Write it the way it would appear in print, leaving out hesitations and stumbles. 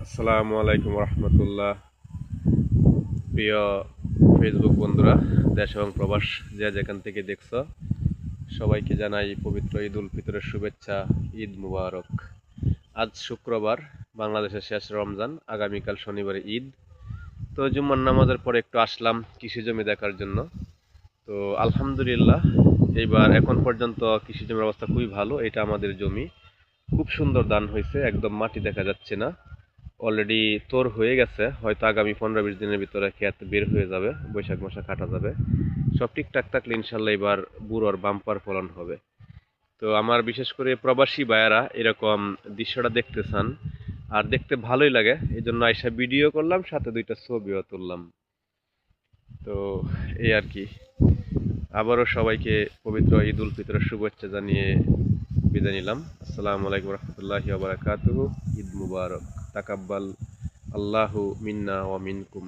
আসসালামু আলাইকুম রহমতুল্লাহ। প্রিয় ফেসবুক বন্ধুরা, দেশ এবং প্রবাস যে যেখান থেকে দেখছো, সবাইকে জানাই পবিত্র ঈদ উল ফিতরের শুভেচ্ছা। ঈদ মুবারক। আজ শুক্রবার, বাংলাদেশের শেষ রমজান, আগামীকাল শনিবারে ঈদ। তো জুম্মার নামাজের পরে একটু আসলাম কৃষি জমি দেখার জন্য। তো আলহামদুলিল্লাহ, এইবার এখন পর্যন্ত কৃষি জমির অবস্থা খুবই ভালো। এটা আমাদের জমি, খুব সুন্দর ধান হয়েছে, একদম মাটি দেখা যাচ্ছে না। অলরেডি তোর হয়ে গেছে, হয়তো আগামী 15-20 দিনের ভিতরে ক্ষেত বের হয়ে যাবে, বৈশাখ মাসে কাটা যাবে। সব ঠিকঠাক থাকলে ইনশাল্লাহ এবার বুড়োর বাম্পার ফলন হবে। তো আমার বিশেষ করে প্রবাসী ভাইয়ারা এরকম দৃশ্যটা দেখতে চান, আর দেখতে ভালোই লাগে, এই জন্য আইসা ভিডিও করলাম, সাথে দুইটা ছবিও তুললাম। তো এই আর কি। আবারও সবাইকে পবিত্র ঈদ উল ফিতরের শুভেচ্ছা জানিয়ে বিদায় নিলাম। আসসালামু আলাইকুম রহমতুল্লাহি ওয়া বারাকাতুহু। ঈদ মুবারক। তাকাব্বাল আল্লাহু মিন্না ওয়া মিনকুম।